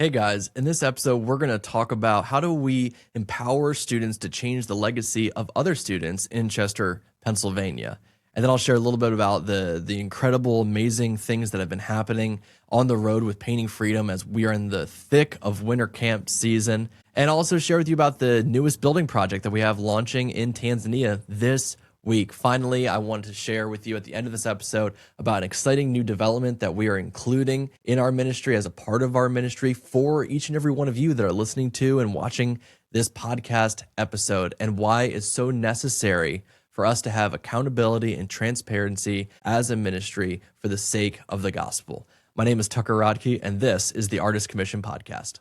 Hey guys, in this episode, we're going to talk about how do we empower students to change the legacy of other students in Chester, Pennsylvania. And then I'll share a little bit about the incredible, amazing things that have been happening on the road with Painting Freedom as we are in the thick of winter camp season. And I'll also share with you about the newest building project that we have launching in Tanzania this week. Finally, I wanted to share with you at the end of this episode about an exciting new development that we are including in our ministry as a part of our ministry for each and every one of you that are listening to and watching this podcast episode, and why it's so necessary for us to have accountability and transparency as a ministry for the sake of the gospel. My name is Tucker Rodkey, and this is the Artist Commission Podcast.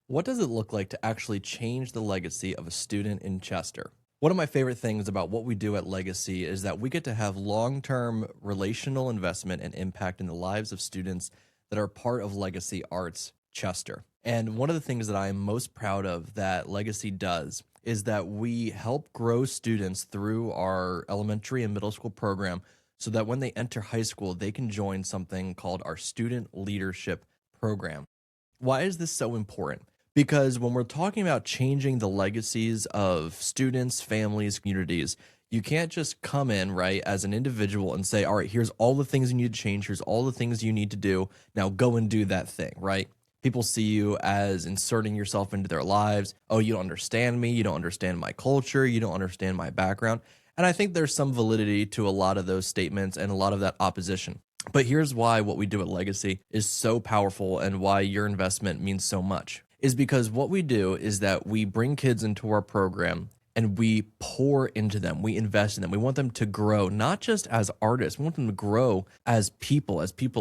What does it look like to actually change the legacy of a student in Chester? One of my favorite things about what we do at Legacy is that we get to have long-term relational investment and impact in the lives of students that are part of Legacy Arts Chester. And one of the things that I am most proud of that Legacy does is that we help grow students through our elementary and middle school program so that when they enter high school, they can join something called our Student Leadership Program. Why is this so important? Because when we're talking about changing the legacies of students, families, communities, you can't just come in, right, as an individual and say, all right, here's all the things you need to change. Here's all the things you need to do. Now go and do that thing, right? People see you as inserting yourself into their lives. Oh, you don't understand me. You don't understand my culture. You don't understand my background. And I think there's some validity to a lot of those statements and a lot of that opposition. But here's why what we do at Legacy is so powerful and why your investment means so much. Is because what we do is that we bring kids into our program and we pour into them. We invest in them. We want them to grow, not just as artists. We want them to grow as people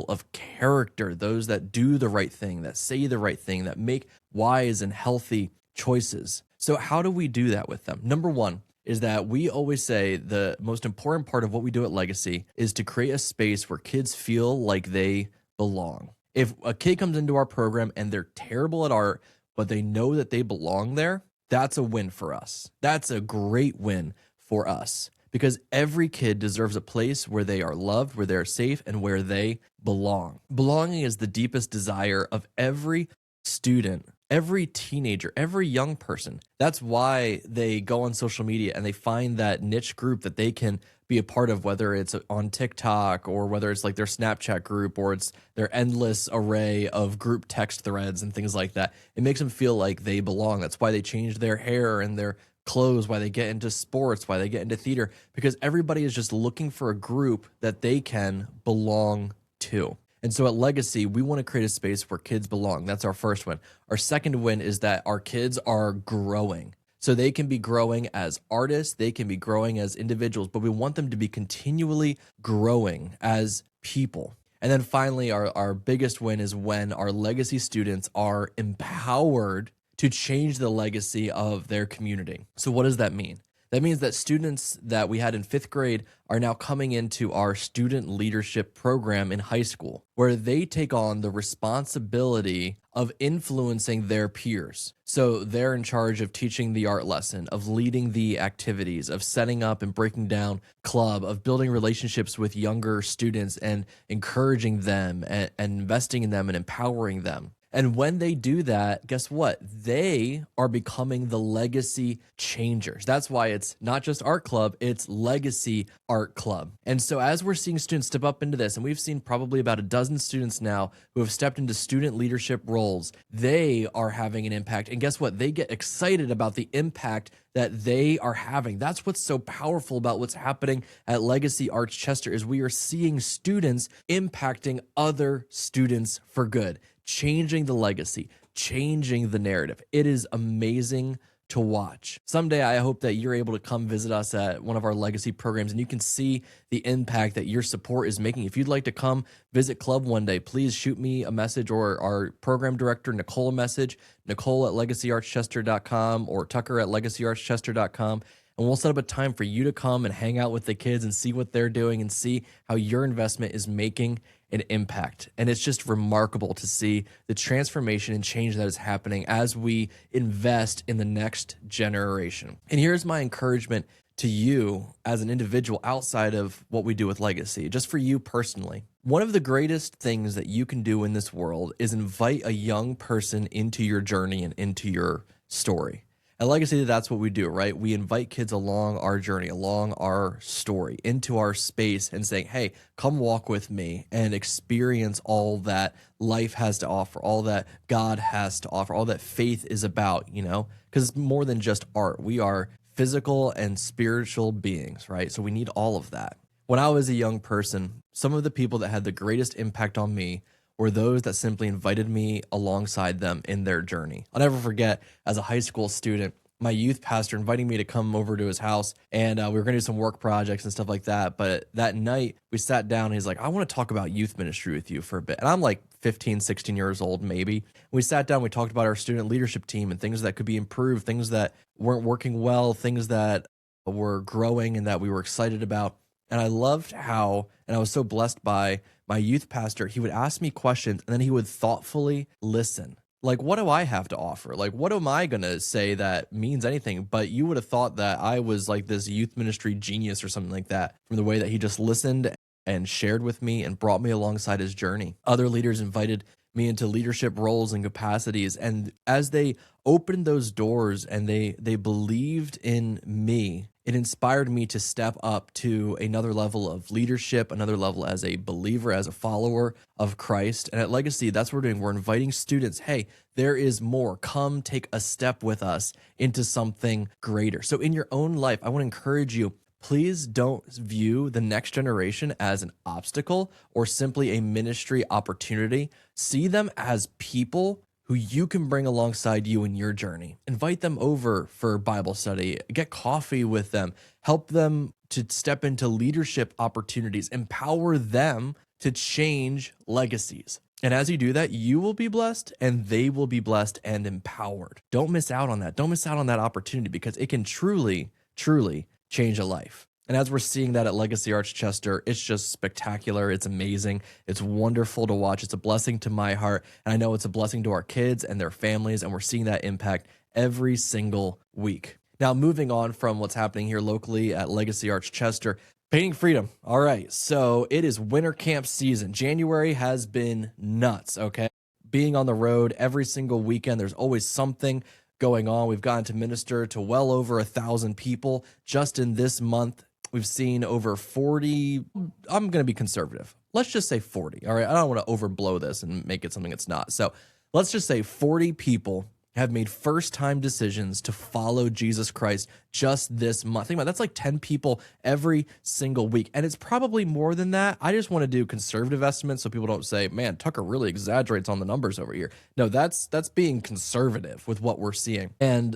of character, those that do the right thing, that say the right thing, that make wise and healthy choices. So how do we do that with them? Number one is that we always say the most important part of what we do at Legacy is to create a space where kids feel like they belong. If a kid comes into our program and they're terrible at art, but they know that they belong there, that's a win for us. That's a great win for us because every kid deserves a place where they are loved, where they're safe, and where they belong. Belonging is the deepest desire of every student, every teenager, every young person. That's why they go on social media and they find that niche group that they can be a part of, whether it's on TikTok or whether it's like their Snapchat group or it's their endless array of group text threads and things like that. It makes them feel like they belong. That's why they change their hair and their clothes, why they get into sports, why they get into theater, because everybody is just looking for a group that they can belong to. And so at Legacy, we want to create a space where kids belong. That's our first win. Our second win is that our kids are growing. So they can be growing as artists, they can be growing as individuals, but we want them to be continually growing as people. And then finally, our biggest win is when our Legacy students are empowered to change the legacy of their community. So what does that mean? That means that students that we had in 5th grade are now coming into our student leadership program in high school, where they take on the responsibility of influencing their peers. So they're in charge of teaching the art lesson, of leading the activities, of setting up and breaking down club, of building relationships with younger students and encouraging them and investing in them and empowering them. And when they do that, guess what? They are becoming the legacy changers. That's why it's not just art club, it's Legacy Art Club. And so as we're seeing students step up into this, and we've seen probably about a dozen students now who have stepped into student leadership roles, they are having an impact. And guess what? They get excited about the impact that they are having. That's what's so powerful about what's happening at Legacy Arts Chester is we are seeing students impacting other students for good. Changing the legacy, changing the narrative. It is amazing to watch. Someday, I hope that you're able to come visit us at one of our Legacy programs and you can see the impact that your support is making. If you'd like to come visit Club one day, please shoot me a message or our program director, Nicole, a message, Nicole@legacyartschester.com or Tucker@legacyartschester.com. And And we'll set up a time for you to come and hang out with the kids and see what they're doing and see how your investment is making an impact. And it's just remarkable to see the transformation and change that is happening as we invest in the next generation. And here's my encouragement to you as an individual outside of what we do with Legacy, just for you personally. One of the greatest things that you can do in this world is invite a young person into your journey and into your story. At Legacy, that's what we do, right? We invite kids along our journey, along our story, into our space and saying, hey, come walk with me and experience all that life has to offer, all that God has to offer, all that faith is about, because it's more than just art. We are physical and spiritual beings, right? So we need all of that. When I was a young person, some of the people that had the greatest impact on me were those that simply invited me alongside them in their journey. I'll never forget, as a high school student, my youth pastor inviting me to come over to his house, and we were going to do some work projects and stuff like that. But that night, we sat down, and he's like, I want to talk about youth ministry with you for a bit. And I'm like 15, 16 years old, maybe. We sat down, we talked about our student leadership team and things that could be improved, things that weren't working well, things that were growing and that we were excited about. And I loved how, and I was so blessed by my youth pastor, he would ask me questions, and then he would thoughtfully listen. Like, what do I have to offer? Like, what am I going to say that means anything? But you would have thought that I was like this youth ministry genius or something like that from the way that he just listened and shared with me and brought me alongside his journey. Other leaders invited me into leadership roles and capacities. And as they opened those doors and they believed in me, it inspired me to step up to another level of leadership, another level as a believer, as a follower of Christ. And at Legacy, that's what we're doing. We're inviting students, hey, there is more. Come take a step with us into something greater. So in your own life, I want to encourage you, please don't view the next generation as an obstacle or simply a ministry opportunity. See them as people who you can bring alongside you in your journey. Invite them over for Bible study, get coffee with them, help them to step into leadership opportunities, empower them to change legacies. And as you do that, you will be blessed and they will be blessed and empowered. Don't miss out on that. Don't miss out on that opportunity because it can truly, truly change a life. And as we're seeing that at Legacy Arts Chester, it's just spectacular. It's amazing. It's wonderful to watch. It's a blessing to my heart. And I know it's a blessing to our kids and their families. And we're seeing that impact every single week. Now, moving on from what's happening here locally at Legacy Arts Chester, Painting Freedom. All right. So it is winter camp season. January has been nuts. Okay. Being on the road every single weekend, there's always something going on. We've gotten to minister to well over 1,000 people just in this month. We've seen over 40, I'm going to be conservative. Let's just say 40, all right? I don't want to overblow this and make it something it's not. So let's just say 40 people have made first-time decisions to follow Jesus Christ just this month. Think about it, that's like 10 people every single week. And it's probably more than that. I just want to do conservative estimates so people don't say, man, Tucker really exaggerates on the numbers over here. No, that's being conservative with what we're seeing. And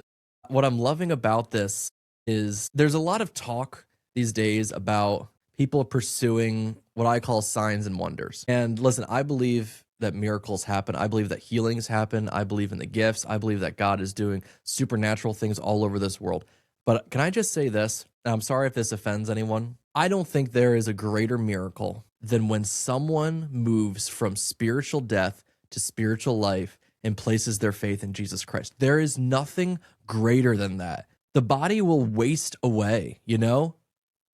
what I'm loving about this is there's a lot of talk these days about people pursuing what I call signs and wonders. And listen, I believe that miracles happen. I believe that healings happen. I believe in the gifts. I believe that God is doing supernatural things all over this world. But can I just say this? And I'm sorry if this offends anyone. I don't think there is a greater miracle than when someone moves from spiritual death to spiritual life and places their faith in Jesus Christ. There is nothing greater than that. The body will waste away,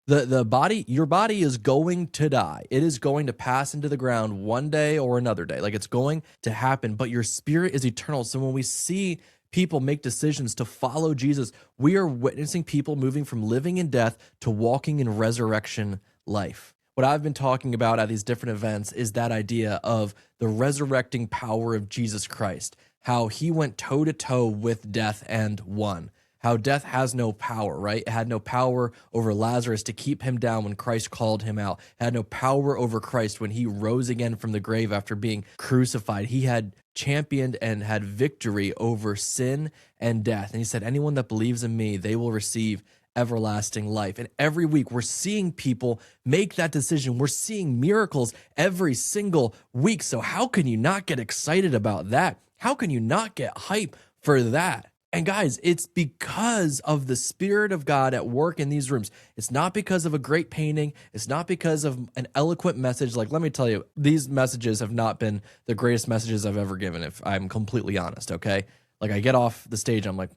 The body, your body is going to die. It is going to pass into the ground one day or another day. Like it's going to happen, but your spirit is eternal. So when we see people make decisions to follow Jesus, we are witnessing people moving from living in death to walking in resurrection life. What I've been talking about at these different events is that idea of the resurrecting power of Jesus Christ, how he went toe to toe with death and won. How death has no power, right? It had no power over Lazarus to keep him down when Christ called him out. It had no power over Christ when he rose again from the grave after being crucified. He had championed and had victory over sin and death. And he said, anyone that believes in me, they will receive everlasting life. And every week we're seeing people make that decision. We're seeing miracles every single week. So how can you not get excited about that? How can you not get hype for that? And guys, it's because of the Spirit of God at work in these rooms. It's not because of a great painting. It's not because of an eloquent message. Like, let me tell you, these messages have not been the greatest messages I've ever given, if I'm completely honest, okay? Like, I get off the stage, I'm like,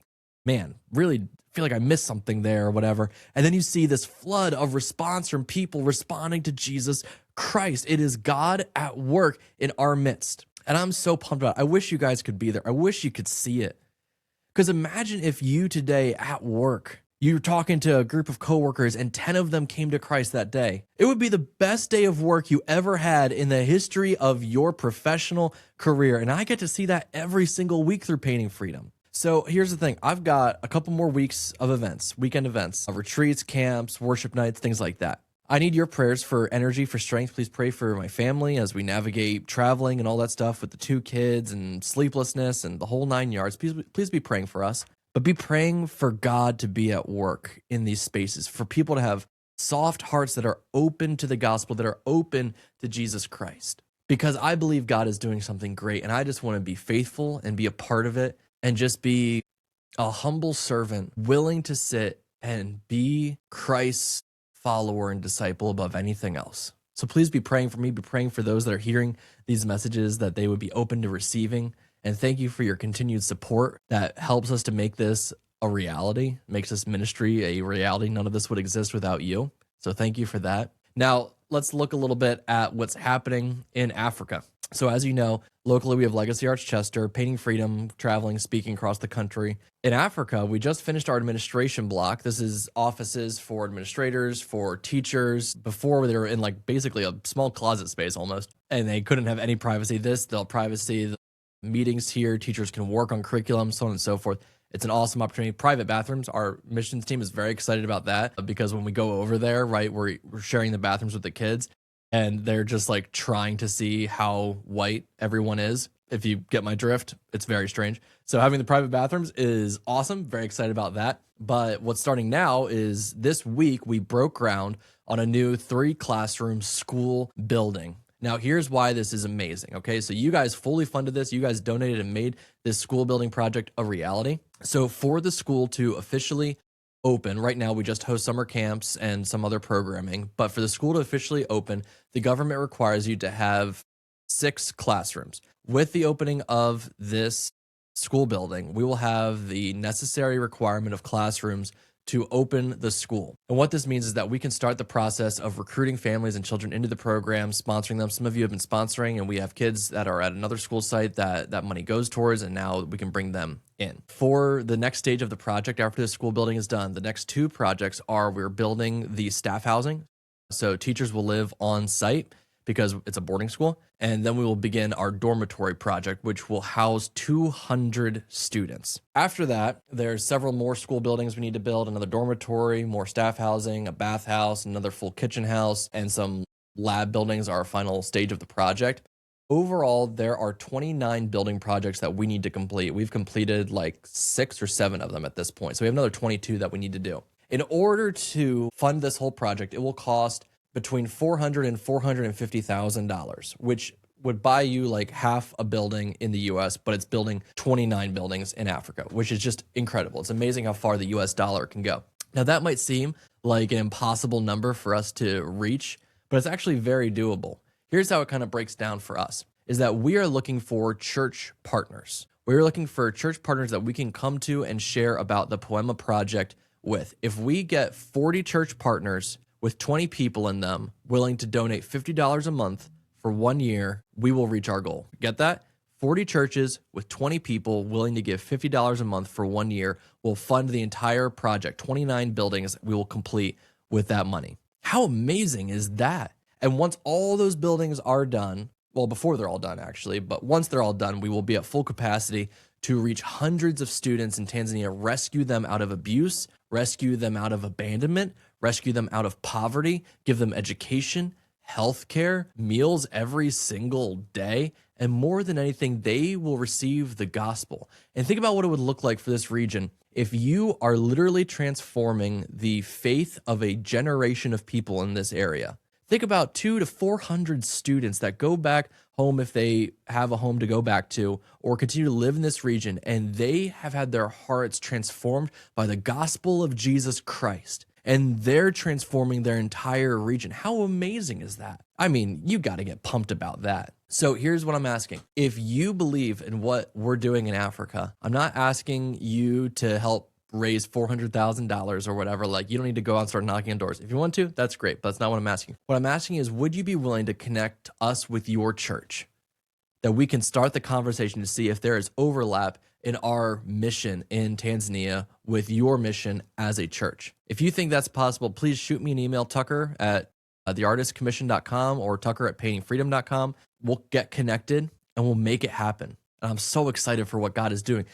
man, really feel like I missed something there or whatever. And then you see this flood of response from people responding to Jesus Christ. It is God at work in our midst. And I'm so pumped about it. I wish you guys could be there. I wish you could see it. Because imagine if you today at work, you're talking to a group of coworkers and 10 of them came to Christ that day. It would be the best day of work you ever had in the history of your professional career. And I get to see that every single week through Painting Freedom. So here's the thing. I've got a couple more weeks of events, weekend events, retreats, camps, worship nights, things like that. I need your prayers for energy, for strength. Please pray for my family as we navigate traveling and all that stuff with the 2 kids and sleeplessness and the whole 9 yards. Please be praying for us, but be praying for God to be at work in these spaces, for people to have soft hearts that are open to the gospel, that are open to Jesus Christ. Because I believe God is doing something great, and I just want to be faithful and be a part of it and just be a humble servant willing to sit and be Christ's follower and disciple above anything else. So please be praying for me, be praying for those that are hearing these messages, that they would be open to receiving. And thank you for your continued support that helps us to make this a reality, makes this ministry a reality. None of this would exist without you. So thank you for that. Now, let's look a little bit at what's happening in Africa. So as you know, locally we have Legacy Arts Chester, Painting Freedom, traveling, speaking across the country. In Africa, we just finished our administration block. This is offices for administrators, for teachers. Before they were in like basically a small closet space almost, and they couldn't have any privacy. They'll privacy, the meetings here, teachers can work on curriculum, so on and so forth. It's an awesome opportunity. Private bathrooms. Our missions team is very excited about that because when we go over there, right, we're sharing the bathrooms with the kids. And they're just like trying to see how white everyone is. If you get my drift, it's very strange. So having the private bathrooms is awesome. Very excited about that. But what's starting now is this week we broke ground on a new 3-classroom school building. Now, here's why this is amazing. Okay, so you guys fully funded this. You guys donated and made this school building project a reality. So for the school to officially open, right now we just host summer camps and some other programming, but for the school to officially open, the government requires you to have 6 classrooms. With the opening of this school building, we will have the necessary requirement of classrooms to open the school. And what this means is that we can start the process of recruiting families and children into the program, sponsoring them. Some of you have been sponsoring, and we have kids that are at another school site that money goes towards, and now we can bring them in. For the next stage of the project, after the school building is done, the next 2 projects are we're building the staff housing. So teachers will live on site because it's a boarding school. And then we will begin our dormitory project, which will house 200 students. After that, there's several more school buildings we need to build, another dormitory, more staff housing, a bathhouse, another full kitchen house, and some lab buildings are our final stage of the project. Overall, there are 29 building projects that we need to complete. We've completed like 6 or 7 of them at this point. So we have another 22 that we need to do. In order to fund this whole project, it will cost between $400,000 and $450,000, which would buy you like half a building in the US, but it's building 29 buildings in Africa, which is just incredible. It's amazing how far the US dollar can go. Now, that might seem like an impossible number for us to reach, but it's actually very doable. Here's how it kind of breaks down for us, is that we are looking for church partners. We're looking for church partners that we can come to and share about the Poema project with. If we get 40 church partners with 20 people in them willing to donate $50 a month for 1 year, we will reach our goal. Get that? 40 churches with 20 people willing to give $50 a month for 1 year will fund the entire project. 29 buildings we will complete with that money. How amazing is that? And once all those buildings are done, well, before they're all done actually, but once they're all done, we will be at full capacity to reach hundreds of students in Tanzania, rescue them out of abuse, rescue them out of abandonment, rescue them out of poverty, give them education, healthcare, meals every single day, and more than anything, they will receive the gospel. And think about what it would look like for this region if you are literally transforming the faith of a generation of people in this area. Think about 200 to 400 students that go back home if they have a home to go back to or continue to live in this region, and they have had their hearts transformed by the gospel of Jesus Christ. And they're transforming their entire region. How amazing is that? I mean, you got to get pumped about that. So here's what I'm asking. If you believe in what we're doing in Africa, I'm not asking you to help raise $400,000 or whatever. Like, you don't need to go out and start knocking on doors. If you want to, that's great, but that's not what I'm asking. What I'm asking is, would you be willing to connect us with your church? That we can start the conversation to see if there is overlap in our mission in Tanzania with your mission as a church. If you think that's possible, please shoot me an email, Tucker at theartistcommission.com or Tucker at paintingfreedom.com. We'll get connected and we'll make it happen. And I'm so excited for what God is doing.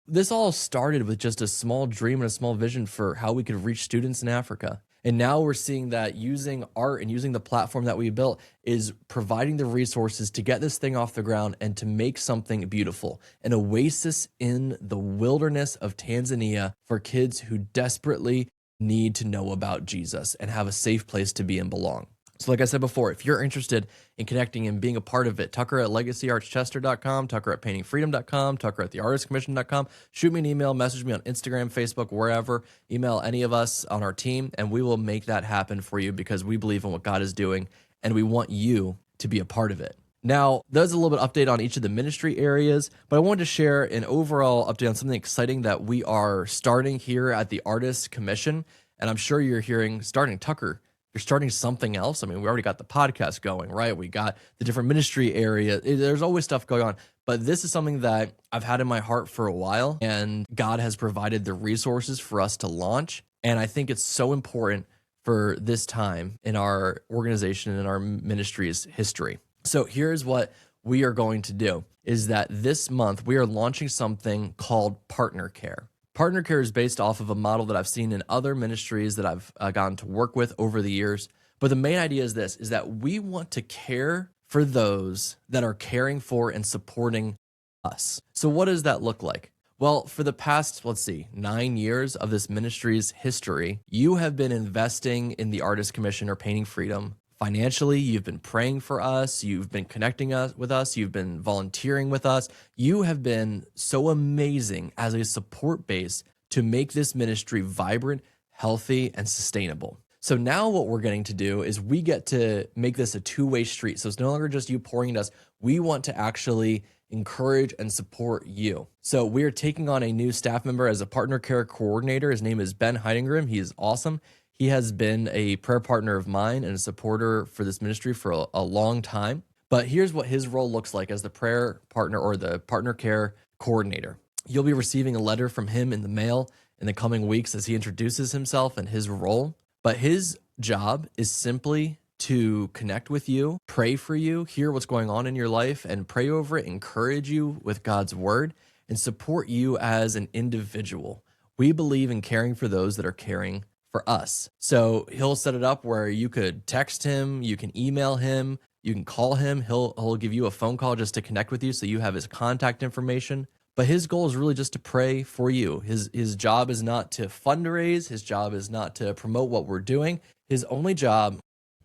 This all started with just a small dream and a small vision for how we could reach students in Africa. And now we're seeing that using art and using the platform that we built is providing the resources to get this thing off the ground and to make something beautiful. An oasis in the wilderness of Tanzania for kids who desperately need to know about Jesus and have a safe place to be and belong. So like I said before, if you're interested in connecting and being a part of it, Tucker at legacyartschester.com, Tucker at paintingfreedom.com, Tucker at theartistcommission.com. Shoot me an email, message me on Instagram, Facebook, wherever. Email any of us on our team, and we will make that happen for you because we believe in what God is doing, and we want you to be a part of it. Now, there's a little bit update on each of the ministry areas, but I wanted to share an overall update on something exciting that we are starting here at the Artist Commission. And I'm sure you're hearing, Tucker, you're starting something else. I mean, we already got the podcast going, right? We got the different ministry area. There's always stuff going on. But this is something that I've had in my heart for a while, and God has provided the resources for us to launch. And I think it's so important for this time in our organization and in our ministry's history. So here's what we are going to do, is that this month we are launching something called PartnerCare. PartnerCare is based off of a model that I've seen in other ministries that I've gotten to work with over the years. But the main idea is this, is that we want to care for those that are caring for and supporting us. So what does that look like? Well, for the past, 9 years of this ministry's history, you have been investing in the Artist Commission or Painting Freedom. Financially, you've been praying for us, you've been connecting with us, you've been volunteering with us. You have been so amazing as a support base to make this ministry vibrant, healthy, and sustainable. So now what we're getting to do is we get to make this a two-way street. So it's no longer just you pouring into us. We want to actually encourage and support you. So we are taking on a new staff member as a PartnerCare coordinator. His name is Ben Heidingram. He is awesome. He has been a prayer partner of mine and a supporter for this ministry for a long time. But here's what his role looks like as the prayer partner or the PartnerCare coordinator. You'll be receiving a letter from him in the mail in the coming weeks as he introduces himself and his role. But his job is simply to connect with you, pray for you, hear what's going on in your life, and pray over it, encourage you with God's word, and support you as an individual. We believe in caring for those that are caring for us. So he'll set it up where you could text him, you can email him, you can call him. He'll give you a phone call just to connect with you so you have his contact information. But his goal is really just to pray for you. His job is not to fundraise. His job is not to promote what we're doing. His only job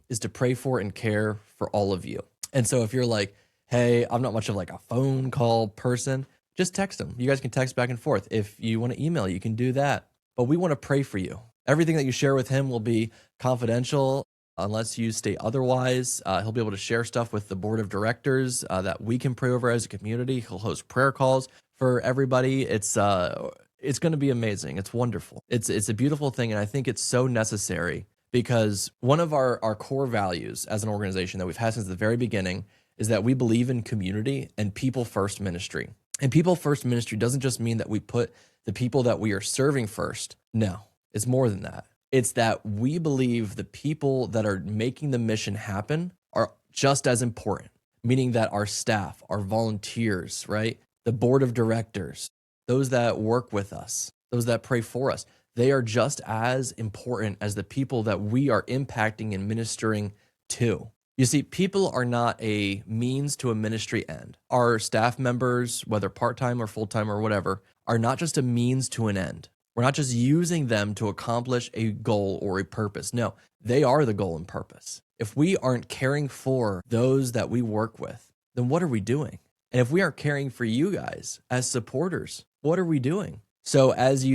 is to pray for and care for all of you. And so if you're like, hey, I'm not much of like a phone call person, just text him. You guys can text back and forth. If you want to email, you can do that. But we want to pray for you. Everything that you share with him will be confidential unless you state otherwise. He'll be able to share stuff with the board of directors that we can pray over as a community. He'll host prayer calls for everybody. It's going to be amazing. It's wonderful. It's a beautiful thing, and I think it's so necessary because one of our core values as an organization that we've had since the very beginning is that we believe in community and people first ministry. And people first ministry doesn't just mean that we put the people that we are serving first. No. It's more than that. It's that we believe the people that are making the mission happen are just as important, meaning that our staff, our volunteers, right? The board of directors, those that work with us, those that pray for us, they are just as important as the people that we are impacting and ministering to. You see, people are not a means to a ministry end. Our staff members, whether part-time or full-time or whatever, are not just a means to an end. We're not just using them to accomplish a goal or a purpose. No, they are the goal and purpose. If we aren't caring for those that we work with, then what are we doing? And if we aren't caring for you guys as supporters, what are we doing? So as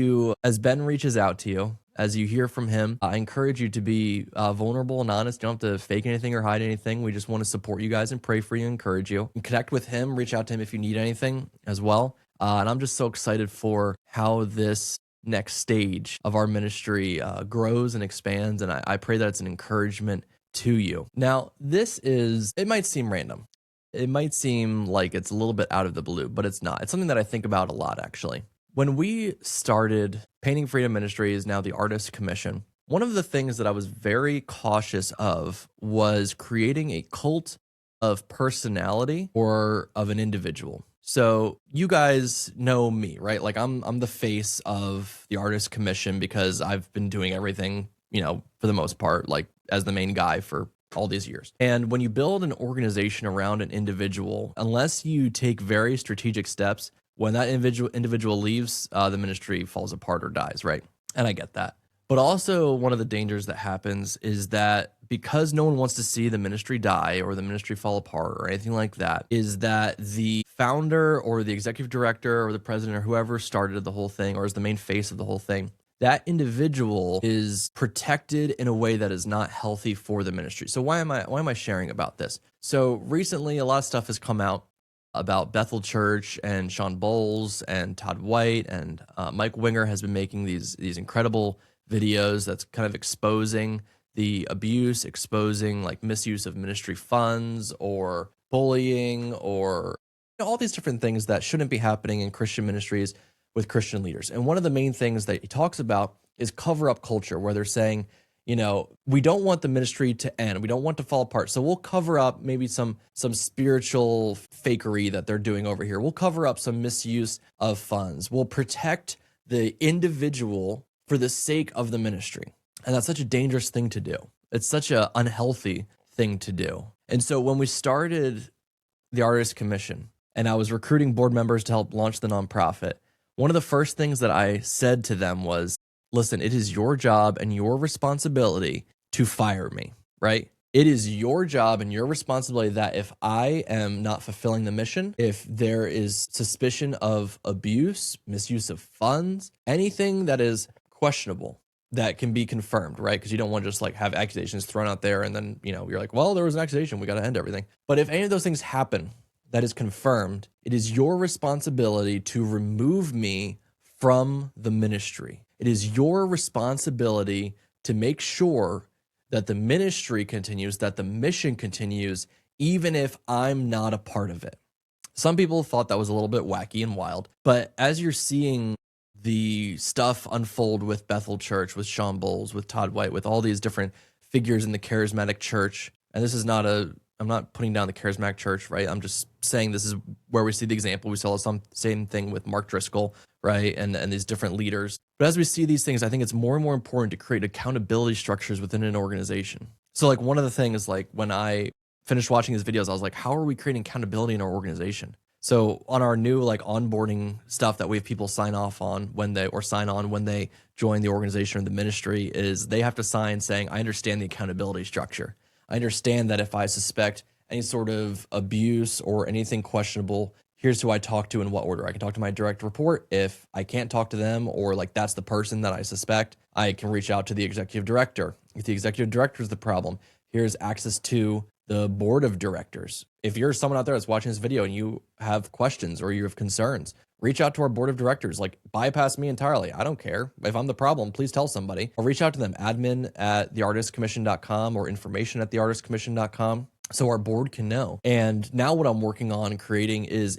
Ben reaches out to you, as you hear from him, I encourage you to be vulnerable and honest. You don't have to fake anything or hide anything. We just want to support you guys and pray for you, encourage you. And connect with him, reach out to him if you need anything as well. And I'm just so excited for how this next stage of our ministry grows and expands. And I pray that it's an encouragement to you. Now, it might seem random. It might seem like it's a little bit out of the blue, but it's not. It's something that I think about a lot, actually. When we started Painting Freedom Ministries, now the Artist Commission, one of the things that I was very cautious of was creating a cult of personality or of an individual. So you guys know me, right? Like I'm the face of the Artist Commission because I've been doing everything, for the most part, like as the main guy for all these years. And when you build an organization around an individual, unless you take very strategic steps, when that individual leaves, the ministry falls apart or dies, right? And I get that. But also one of the dangers that happens is that because no one wants to see the ministry die or the ministry fall apart or anything like that, is that the founder or the executive director or the president or whoever started the whole thing or is the main face of the whole thing, that individual is protected in a way that is not healthy for the ministry. So why am I sharing about this? So recently a lot of stuff has come out about Bethel Church and Sean Bowles and Todd White and Mike Winger has been making these incredible videos that's kind of exposing the abuse, exposing like misuse of ministry funds or bullying or all these different things that shouldn't be happening in Christian ministries with Christian leaders. And one of the main things that he talks about is cover up culture, where they're saying, we don't want the ministry to end. We don't want to fall apart. So we'll cover up maybe some spiritual fakery that they're doing over here. We'll cover up some misuse of funds. We'll protect the individual for the sake of the ministry. And that's such a dangerous thing to do. It's such an unhealthy thing to do. And so when we started the Artist Commission and I was recruiting board members to help launch the nonprofit, one of the first things that I said to them was, listen, it is your job and your responsibility to fire me, right? It is your job and your responsibility that if I am not fulfilling the mission, if there is suspicion of abuse, misuse of funds, anything that is questionable that can be confirmed, right? Because you don't want to just like have accusations thrown out there and then, you're like, well, there was an accusation, we got to end everything. But if any of those things happen that is confirmed, it is your responsibility to remove me from the ministry. It is your responsibility to make sure that the ministry continues, that the mission continues, even if I'm not a part of it. Some people thought that was a little bit wacky and wild, but as you're seeing the stuff unfold with Bethel Church, with Sean Bowles, with Todd White, with all these different figures in the charismatic church, and this is not I'm not putting down the charismatic church, right? I'm just saying this is where we see the example. We saw some same thing with Mark Driscoll, right? And these different leaders. But as we see these things, I think it's more and more important to create accountability structures within an organization. So like one of the things, like when I finished watching his videos, I was like, how are we creating accountability in our organization? So on our new like onboarding stuff that we have people sign on when they join the organization or the ministry is they have to sign saying, I understand the accountability structure. I understand that if I suspect any sort of abuse or anything questionable, here's who I talk to in what order. I can talk to my direct report. If I can't talk to them or like that's the person that I suspect, I can reach out to the executive director. If the executive director is the problem, here's access to the board of directors. If you're someone out there that's watching this video and you have questions or you have concerns, reach out to our board of directors. Like bypass me entirely. I don't care. If I'm the problem, please tell somebody. Or reach out to them, admin@theartistcommission.com or information@theartistcommission.com so our board can know. And now what I'm working on creating is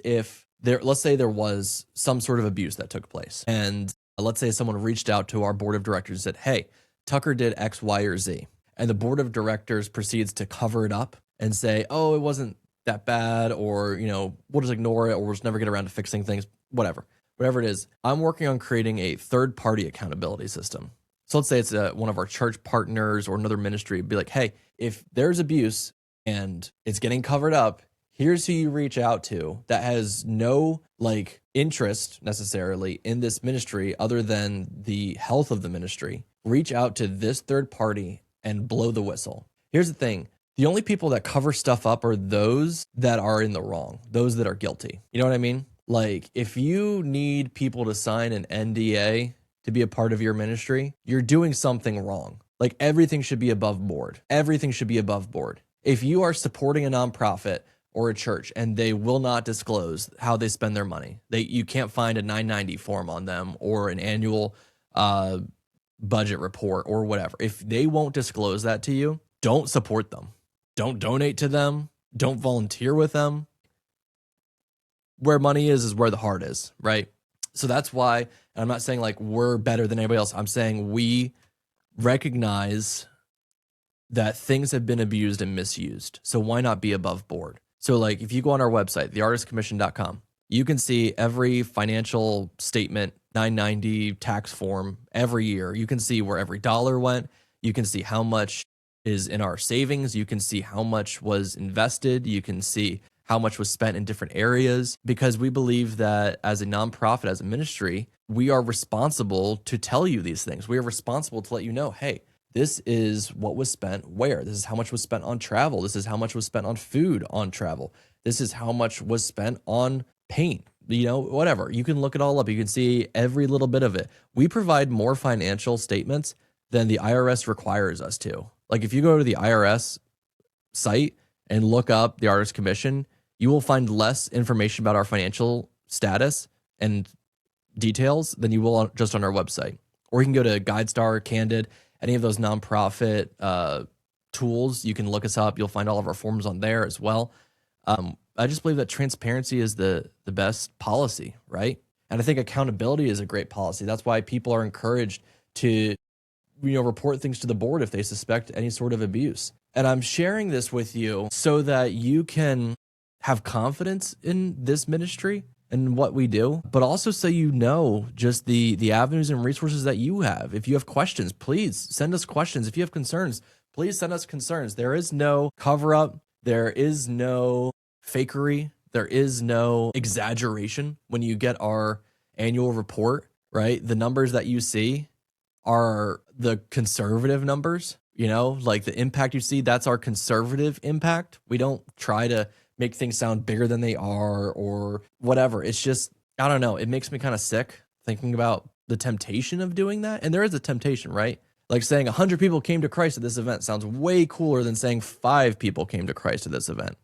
let's say there was some sort of abuse that took place. And let's say someone reached out to our board of directors and said, hey, Tucker did X, Y, or Z. And the board of directors proceeds to cover it up and say, oh, it wasn't that bad, or, we'll just ignore it, or we'll just never get around to fixing things, whatever it is. I'm working on creating a third-party accountability system. So let's say it's one of our church partners or another ministry. It'd be like, hey, if there's abuse and it's getting covered up, Here's who you reach out to that has no like interest necessarily in this ministry other than the health of the ministry. Reach out to this third party and blow the whistle. Here's the thing. The only people that cover stuff up are those that are in the wrong, those that are guilty. You know what I mean? Like if you need people to sign an NDA to be a part of your ministry, you're doing something wrong. Like everything should be above board. Everything should be above board. If you are supporting a nonprofit or a church and they will not disclose how they spend their money, you can't find a 990 form on them or an annual budget report or whatever. If they won't disclose that to you, don't support them. Don't donate to them. Don't volunteer with them. Where money is where the heart is, right? So that's why, and I'm not saying like we're better than anybody else. I'm saying we recognize that things have been abused and misused. So why not be above board? So like if you go on our website, theartistcommission.com, you can see every financial statement, 990 tax form every year. You can see where every dollar went. You can see how much is in our savings. You can see how much was invested. You can see how much was spent in different areas, because we believe that as a nonprofit, as a ministry, we are responsible to tell you these things. We are responsible to let you know, hey, this is what was spent where. This is how much was spent on travel. This is how much was spent on food on travel. This is how much was spent on paint, whatever. You can look it all up. You can see every little bit of it. We provide more financial statements than the IRS requires us to. Like if you go to the IRS site and look up the Artist Commission, you will find less information about our financial status and details than you will just on our website. Or you can go to GuideStar, Candid, any of those nonprofit tools. You can look us up. You'll find all of our forms on there as well. I just believe that transparency is the best policy, right? And I think accountability is a great policy. That's why people are encouraged to report things to the board if they suspect any sort of abuse. And I'm sharing this with you so that you can have confidence in this ministry and what we do, but also so just the avenues and resources that you have. If you have questions, please send us questions. If you have concerns, please send us concerns. There is no cover up. There is no fakery. There is no exaggeration when you get our annual report, right? The numbers that you see are the conservative numbers, like the impact you see, that's our conservative impact. We don't try to make things sound bigger than they are or whatever. It's just, I don't know. It makes me kind of sick thinking about the temptation of doing that. And there is a temptation, right? Like saying 100 people came to Christ at this event sounds way cooler than saying 5 people came to Christ at this event.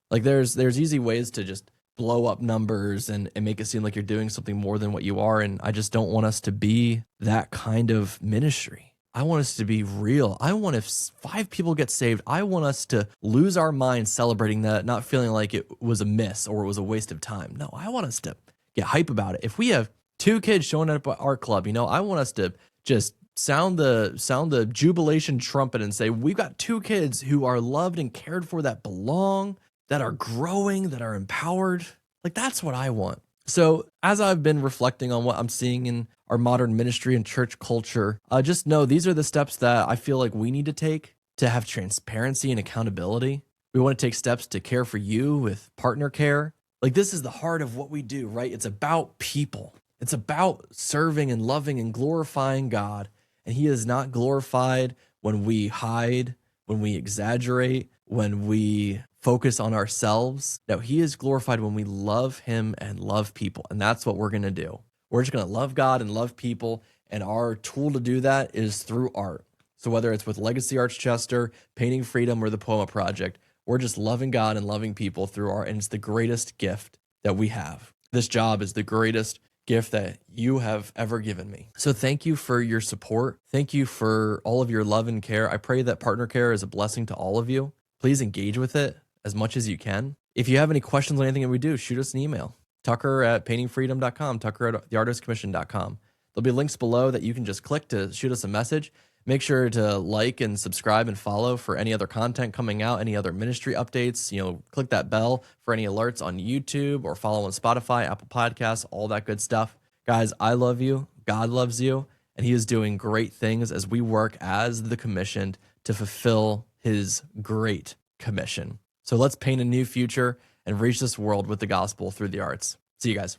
Like there's easy ways to just blow up numbers and make it seem like you're doing something more than what you are. And I just don't want us to be that kind of ministry. I want us to be real. I want if 5 people get saved, I want us to lose our minds celebrating that, not feeling like it was a miss or it was a waste of time. No, I want us to get hype about it. If we have 2 kids showing up at our club, I want us to just sound the jubilation trumpet and say, we've got 2 kids who are loved and cared for, that belong, that are growing, that are empowered. Like that's what I want. So as I've been reflecting on what I'm seeing in our modern ministry and church culture, just know these are the steps that I feel like we need to take to have transparency and accountability. We want to take steps to care for you with PartnerCare. Like this is the heart of what we do, right? It's about people. It's about serving and loving and glorifying God. And he is not glorified when we hide, when we exaggerate, when we focus on ourselves. No, he is glorified when we love him and love people. And that's what we're going to do. We're just going to love God and love people. And our tool to do that is through art. So whether it's with Legacy Arts Chester, Painting Freedom, or the Poema Project, we're just loving God and loving people through art. And it's the greatest gift that we have. This job is the greatest gift that you have ever given me. So thank you for your support. Thank you for all of your love and care. I pray that PartnerCare is a blessing to all of you. Please engage with it as much as you can. If you have any questions on anything that we do, shoot us an email. Tucker@paintingfreedom.com, Tucker@theartistcommission.com. There'll be links below that you can just click to shoot us a message. Make sure to like and subscribe and follow for any other content coming out, any other ministry updates. Click that bell for any alerts on YouTube or follow on Spotify, Apple Podcasts, all that good stuff. Guys, I love you. God loves you. And he is doing great things as we work as the commissioned to fulfill his great commission. So let's paint a new future and reach this world with the gospel through the arts. See you guys.